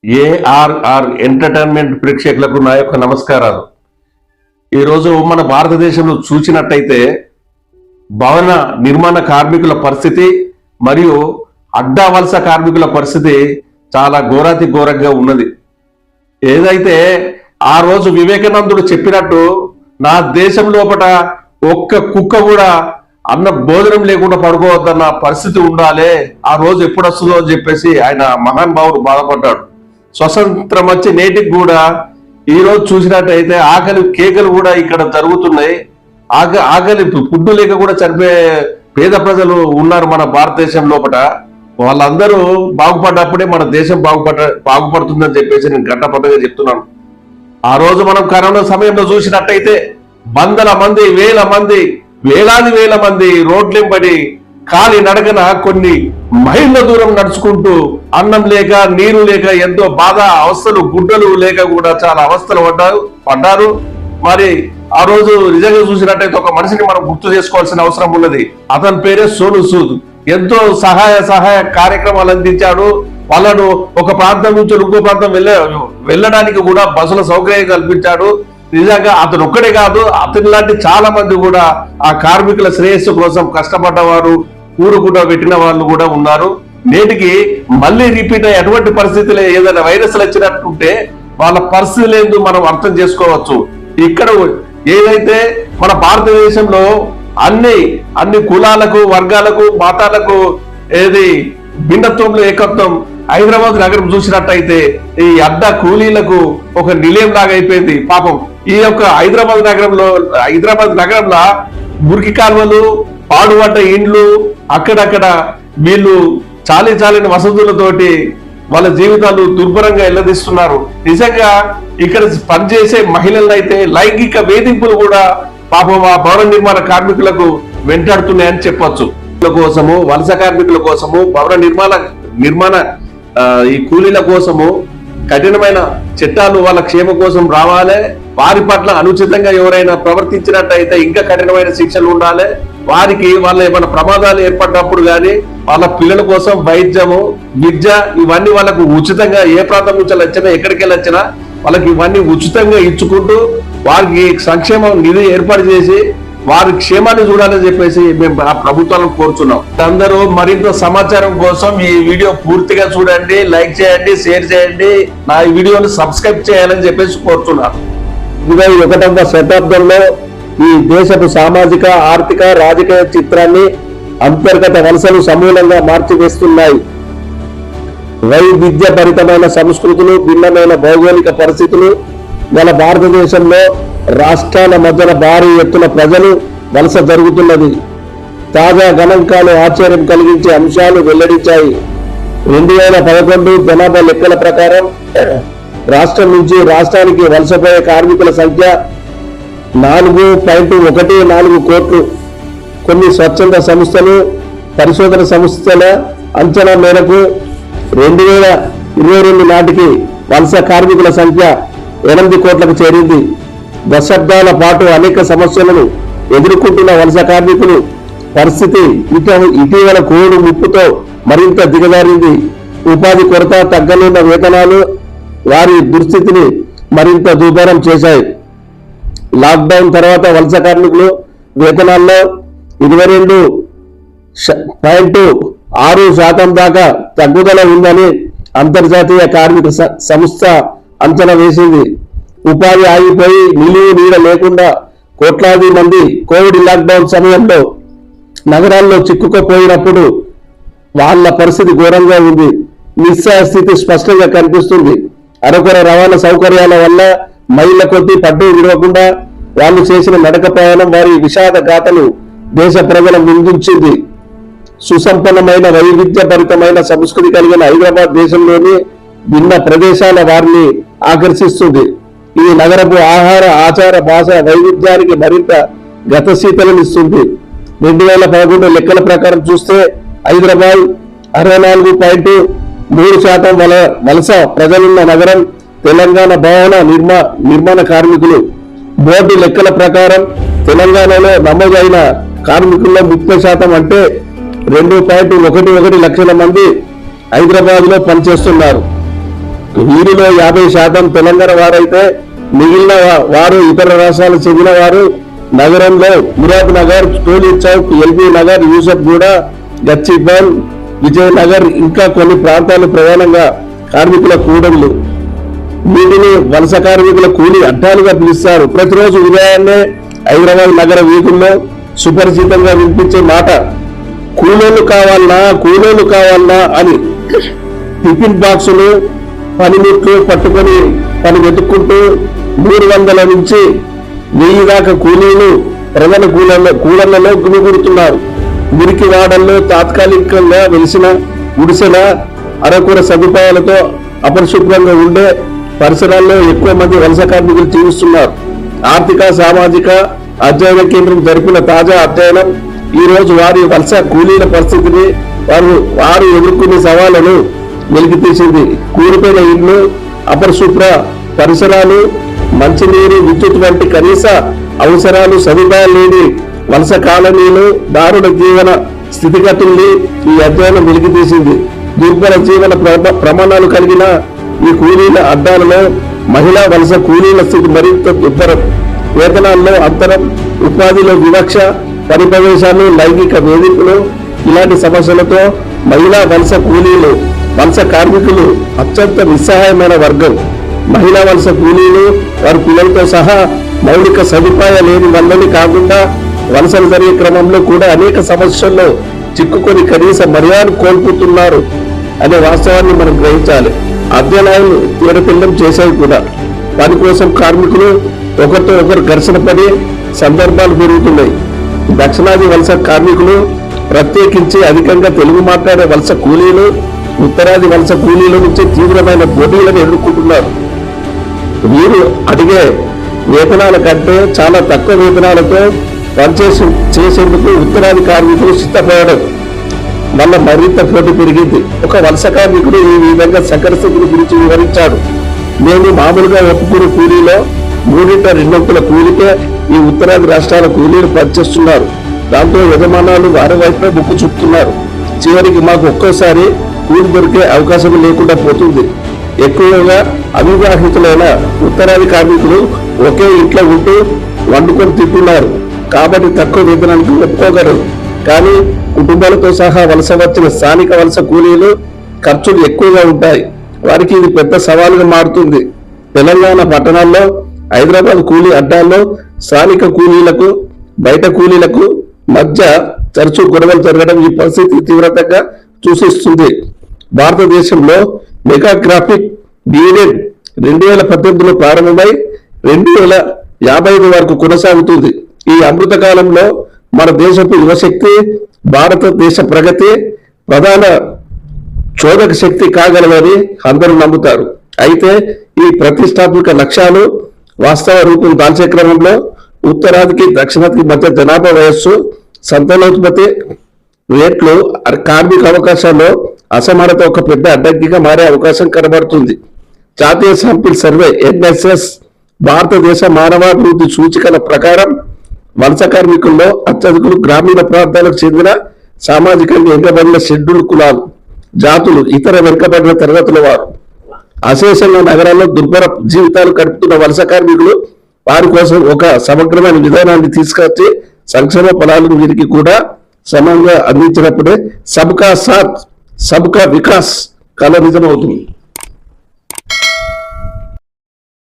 ARR entertainment ప్రేక్షకులకు నా యొక్క నమస్కారాలు. ఈరోజు మన భారతదేశంలో చూసినట్టయితే భవన నిర్మాణ కార్మికుల పరిస్థితి మరియు అడ్డా వలస కార్మికుల పరిస్థితి చాలా ఘోరాతి ఘోరంగా ఉన్నది. ఏదైతే ఆ రోజు వివేకానందుడు చెప్పినట్టు నా దేశం లోపల ఒక్క కుక్క కూడా అన్న భోజనం లేకుండా పడుకోవద్దన్న పరిస్థితి ఉండాలి, ఆ రోజు ఎప్పుడు వస్తుందో అని చెప్పేసి ఆయన మహానుభావుడు బాధపడ్డాడు. స్వతంత్రం వచ్చి నేటికి కూడా ఈ రోజు చూసినట్టయితే ఆకలి కేకలు కూడా ఇక్కడ జరుగుతున్నాయి. ఆకలి ఫుడ్ లేక కూడా చనిపోయే పేద ప్రజలు ఉన్నారు మన భారతదేశం లోపల. వాళ్ళందరూ బాగుపడ్డప్పుడే మన దేశం బాగుపడుతుందని చెప్పేసి నేను గంటపడ్డగా చెప్తున్నాను. ఆ రోజు మనం కరోనా సమయంలో చూసినట్టయితే వందల మంది వేలాది వేల మంది రోడ్లెంబడి కాలి నడకన కొన్ని మైళ్ళ దూరం నడుచుకుంటూ అన్నం లేక నీరు లేక ఎంతో బాధ అవస్థలు గుడ్డలు లేక కూడా చాలా అవస్థలు పడ్డారు. మరి ఆ రోజు నిజంగా చూసినట్టయితే ఒక మనిషిని మనం గుర్తు చేసుకోవాల్సిన అవసరం ఉన్నది. అతని పేరే సోను సూద్. ఎంతో సహాయ కార్యక్రమాలు అందించాడు. వాళ్ళను ఒక ప్రాంతం నుంచి ఇంకో ప్రాంతం వెళ్ళడానికి కూడా బస్సుల సౌకర్యం కల్పించాడు. నిజంగా అతను ఒక్కడే కాదు, అతని లాంటి చాలా మంది కూడా ఆ కార్మికుల శ్రేయస్సు కోసం కష్టపడ్డవారు, ఊరు కూడా పెట్టిన వాళ్ళు కూడా ఉన్నారు. నేటికి మళ్ళీ రిపీట్ అయ్యే అటువంటి పరిస్థితులు ఏదైనా వైరస్లు వచ్చినట్టుంటే వాళ్ళ పరిస్థితులు ఏందో మనం అర్థం చేసుకోవచ్చు. ఇక్కడ ఏదైతే మన భారతదేశంలో అన్ని కులాలకు వర్గాలకు మతాలకు భిన్నత్వంలో ఏకత్వం. హైదరాబాద్ నగరం చూసినట్టయితే ఈ అడ్డా కూలీలకు ఒక నిలయం లాగా అయిపోయింది. పాపం ఈ యొక్క హైదరాబాద్ నగరంలో మురికి కాలువలు, పాడుపడ్డ ఇండ్లు, అక్కడక్కడ వీళ్ళు చాలిన వసతులతోటి వాళ్ళ జీవితాలు దుర్భరంగా ఎల్లదీస్తున్నారు. నిజంగా ఇక్కడ పనిచేసే మహిళలను అయితే లైంగిక వేధింపులు కూడా పాపం ఆ భవన నిర్మాణ కార్మికులకు వెంటాడుతున్నాయని చెప్పొచ్చు. కోసము వలస కార్మికుల కోసము భవన నిర్మాణ ఈ కూలీల కోసము కఠినమైన చట్టాలు వాళ్ళ క్షేమ కోసం రావాలి. వారి పట్ల అనుచితంగా ఎవరైనా ప్రవర్తించినట్టయితే ఇంకా కఠినమైన శిక్షలు ఉండాలి. వారికి వాళ్ళ ఏమైనా ప్రమాదాలు ఏర్పడినప్పుడు కానీ వాళ్ళ పిల్లల కోసం వైద్యము, విద్య ఇవన్నీ వాళ్ళకు ఉచితంగా ఏ ప్రాంతం నుంచి వచ్చినా ఎక్కడికి వెళ్ళొచ్చినా వాళ్ళకి ఇవన్నీ ఉచితంగా ఇచ్చుకుంటూ వారికి సంక్షేమ నిధి ఏర్పాటు చేసి వారి క్షేమాన్ని చూడాలని చెప్పేసి మేము ఆ ప్రభుత్వాలను కోరుతున్నాం. అందరూ మరింత సమాచారం కోసం ఈ వీడియో పూర్తిగా చూడండి, లైక్ చేయండి, షేర్ చేయండి, నా ఈ వీడియోని సబ్స్క్రైబ్ చేయాలని చెప్పేసి కోరుతున్నాను. 21వ శతాబ్దంలో ఈ దేశపు సామాజిక, ఆర్థిక, రాజకీయ చిత్రాన్ని అంతర్గత వలసలు సమూలంగా మార్చివేస్తున్నాయి. వైవిధ్యభరితమైన సంస్కృతులు, భిన్నమైన భౌగోళిక పరిస్థితులు గల భారతదేశంలో రాష్ట్రాల మధ్యన భారీ ఎత్తున ప్రజలు వలస జరుగుతున్నది. తాజా గణాంకాలు ఆశ్చర్యం కలిగించే అంశాలు వెల్లడించాయి. 2011 జనాభా లెక్కల ప్రకారం రాష్ట్రం నుంచి రాష్ట్రానికి వలసపోయే కార్మికుల సంఖ్య 4.14 కోట్లు. కొన్ని స్వచ్ఛంద సంస్థలు, పరిశోధన సంస్థల అంచనా మేరకు 2022 నాటికి వలస కార్మికుల సంఖ్య 8 కోట్లకు చేరింది. దశాబ్దాల పాటు అనేక సమస్యలను ఎదుర్కొంటున్న వలస కార్మికులు పరిస్థితి ఇటీవల కోవిడ్ ముప్పుతో మరింత దిగజారింది. ఉపాధి కొరత, తగ్గనున్న వేతనాలు వారి దుస్థితిని మరింత దుర్భరం చేశాయి. లాక్డౌన్ తర్వాత వలస కార్మికులు వేతనాల్లో 22.6% దాకా తగ్గుదల ఉందని అంతర్జాతీయ కార్మిక సంస్థ అంచనా వేసింది. ఉపాధి ఆగిపోయి నిలువు నీడ లేకుండా కోట్లాది మంది కోవిడ్ లాక్డౌన్ సమయంలో నగరాల్లో చిక్కుకుపోయినప్పుడు వాళ్ళ పరిస్థితి ఘోరంగా ఉంది. నిస్సహాయ స్థితి స్పష్టంగా కనిపిస్తుంది. అరకొర రవాణా సౌకర్యాల వల్ల మైళ్ళ కొద్దీ పట్టు విడవకుండా వాళ్ళు చేసిన నడక ప్రయాణం వారి విషాద గాథను దేశ ప్రజల ముందుంచింది. సుసంపన్నమైన వైవిధ్యభరితమైన సంస్కృతి కలిగిన హైదరాబాద్ దేశంలోని భిన్న ప్రదేశాల వారిని ఆకర్షిస్తుంది. ఈ నగరపు ఆహార, ఆచార, భాష వైవిధ్యానికి మరింత గతశీతలనిస్తుంది. 2011 లెక్కల ప్రకారం చూస్తే హైదరాబాద్ 64.3% వలస ప్రజలున్న నగరం. తెలంగాణ భవన నిర్మాణ కార్మికులు బోర్డు లెక్కల ప్రకారం తెలంగాణలో నమోదైన కార్మికుల్లో 30% అంటే 2.11 లక్షల మంది హైదరాబాద్ లో పనిచేస్తున్నారు. వీరిలో 50% తెలంగాణ వారైతే మిగిలిన వారు ఇతర రాష్ట్రాలకు చెందిన వారు. నగరంలో మురాద్ నగర్, టోలీ చౌక్, ఎల్బీ నగర్, యూసఫ్ గూడ, గచ్చిబౌల్, విజయనగర్ ఇంకా కొన్ని ప్రాంతాలు ప్రధానంగా కార్మికుల కూడళ్లు. వీటిని వలస కార్మికుల కూలీ అడ్డాలుగా పిలుస్తారు. ప్రతిరోజు ఉదయాన్నే హైదరాబాద్ నగర వీధుల్లో సుపరిచితంగా వినిపించే మాట కూలోళ్ళు కావాలన్నా అని. టిఫిన్ బాక్సులు, పనిముట్లు పట్టుకొని పని వెతుక్కుంటూ 300 నుంచి 1000 దాకా కూలీలు ప్రజల కూలళ్లలో గుమిగూడుతున్నారు. మురికి వాడల్లో తాత్కాలికంగా వెలిసిన గుడిసెల అరకూర సదుపాయాలతో అపరిశుభ్రంగా ఉండే పరిసరాల్లో ఎక్కువ మంది వలస కార్మికులు జీవిస్తున్నారు. ఆర్థిక సామాజిక అధ్యయన కేంద్రం జరిపిన తాజా అధ్యయనం ఈ రోజు వారి వలస కూలీల పరిస్థితిని వారు ఎదుర్కొనే సవాళ్లను వెలికితీసింది. కూలిపోయిన ఇళ్లు, అపరిశుభ్ర పరిసరాలు, మంచినీరు, విద్యుత్ వంటి కనీస అవసరాలు సదుపాయాలు లేని వలస కాలనీలు, దారుణ జీవన స్థితిగతుల్ని ఈ అధ్యయనం వెలికితీసింది. దుర్భర జీవన ప్రమాణాలు కలిగిన ఈ కూలీల అడ్డాలలో మహిళా వలస కూలీల స్థితి మరింత దుర్భరం. వేతనాల్లో అంతరం, ఉపాధిలో వివక్ష, పని ప్రవేశాలు, లైంగిక వేధింపులు ఇలాంటి సమస్యలతో మహిళా వలస కార్మికులు అత్యంత నిస్సహాయమైన వర్గం. మహిళా వలస కూలీలు వారి పిల్లలతో సహా మౌలిక సదుపాయాలు లేని వల్లని కాకుండా వలసలు జరిగే క్రమంలో కూడా అనేక సమస్యల్లో చిక్కుకొని కనీస మర్యాదను కోల్పోతున్నారు అనే వాస్తవాన్ని మనం గ్రహించాలి. అధ్యయనాలు తీరపిల్లం చేశాయి కూడా. పని కోసం కార్మికులు ఒకరితో ఒకరు ఘర్షణ పడే సందర్భాలు పెరుగుతున్నాయి. దక్షిణాది వలస కార్మికులు, ప్రత్యేకించి అధికంగా తెలుగు మాట్లాడే వలస కూలీలు ఉత్తరాది వలస కూలీల నుంచి తీవ్రమైన పోటీలను ఎదుర్కొంటున్నారు. వీరు అడిగే వేతనాల కంటే చాలా తక్కువ వేతనాలతో చేసేందుకు ఉత్తరాది కార్మికులు సిద్ధపడడం వల్ల మరింత పోటీ పెరిగింది. ఒక వలస కార్మికుడు ఈ విధంగా సకల స్థితిని గురించి వివరించాడు. మేము మామూలుగా ఒప్పుకునే కూలీలో 3/2 కూలికే ఈ ఉత్తరాది రాష్ట్రాల కూలీలు పనిచేస్తున్నారు. దాంతో యజమానాలు వారి వైపే ముక్కు చూపుతున్నారు. చివరికి మాకు ఒక్కోసారి కూలి దొరికే అవకాశం లేకుండా పోతుంది. ఎక్కువగా అవివాహితులైన ఉత్తరాది కార్మికులు ఒకే ఇంట్లో ఉంటూ వండుకొని తింటున్నారు కాబట్టి తక్కువ వేతనానికి ఒప్పుకోగలరు. కానీ కుటుంబాలతో సహా వలస వచ్చిన స్థానిక వలస కూలీలు ఖర్చులు ఎక్కువగా ఉంటాయి. వారికి ఇది పెద్ద సవాలుగా మారుతుంది. తెలంగాణ పట్టణాల్లో, హైదరాబాద్ కూలీ అడ్డాల్లో స్థానిక కూలీలకు, బయట కూలీలకు మధ్య తరచూ గొడవలు జరగడం ఈ పరిస్థితి తీవ్రతగా సూచిస్తుంది. భారతదేశంలో మెగా గ్రాఫిక్ పీరియడ్ 2018లో ప్రారంభమై 2055 వరకు కొనసాగుతుంది. ఈ అమృత కాలంలో మన దేశపు యువశక్తి భారతదేశ ప్రగతి ప్రధాన చోదక శక్తి కాగలదని అందరూ నమ్ముతారు. అయితే ఈ ప్రతిష్టాత్మక లక్ష్యాలు వాస్తవ రూపం దాల్చే క్రమంలో ఉత్తరాదికి దక్షిణాదికి మధ్య జనాభా వయస్సు, సంతానోత్పత్తి రేట్లు, కార్మిక అవకాశాల్లో అసమానత ఒక పెద్ద అడ్డంకిగా మారే అవకాశం కనబడుతుంది. జాతీయ శాంపిల్ సర్వే NSS భారతదేశ మానవాభివృద్ధి సూచికల ప్రకారం వలస కార్మికుల్లో అత్యధికులు గ్రామీణ ప్రాంతాలకు చెందిన సామాజికంగా వెనుకబడిన షెడ్యూల్ కులాలు, జాతులు, ఇతర వెనుకబడిన తరగతుల వారు. అశేషంగా నగరాల్లో దుర్భర జీవితాలు గడుపుతున్న వలస కార్మికులు వారి కోసం ఒక సమగ్రమైన విధానాన్ని తీసుకొచ్చి సంక్షేమ ఫలాలను వీరికి కూడా సమానంగా అందించినప్పుడే సబ్కా సాత్ సబ్కా వికాస్ కల నిజమవుతుంది.